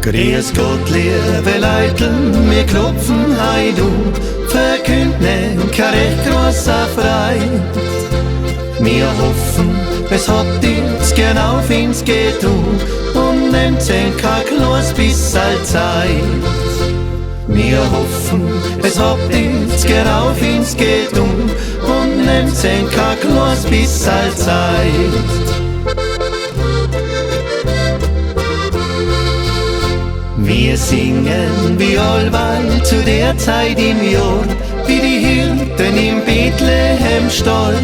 Grüß Gott, liebe Leute, wir klopfen heut verkünden kein recht grosser Freude. Wir hoffen, es hat uns genau wenn's geht und nehmt kein kleines bisschen Zeit. Wir hoffen, es hat uns genau wenn's geht und nehmt kein kleines bisschen Zeit. Wir singen wie allweil zu der Zeit im Jahr, wie die Hirten im Bethlehem-Stall.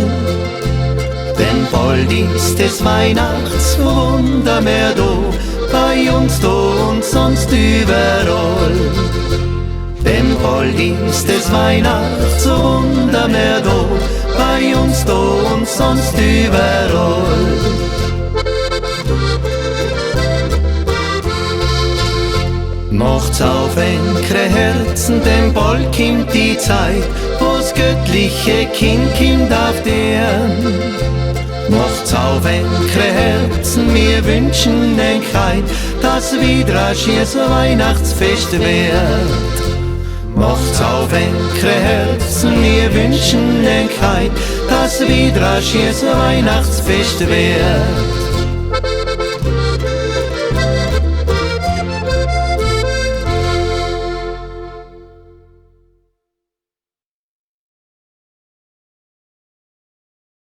Denn bald ist das Weihnachtswunder mehr da, bei uns da und sonst überall. Denn bald ist das Weihnachtswunder mehr da, bei uns da und sonst überall. Macht's auf eure Herzen, denn bald kommt die Zeit, wo's göttliche Kind kommt auf Erden. Macht's auf eure Herzen, wir wünschen euch, dass wieder ein schönes Weihnachtsfest wird. Macht's auf eure Herzen, wir wünschen euch, dass wieder ein schönes Weihnachtsfest wird.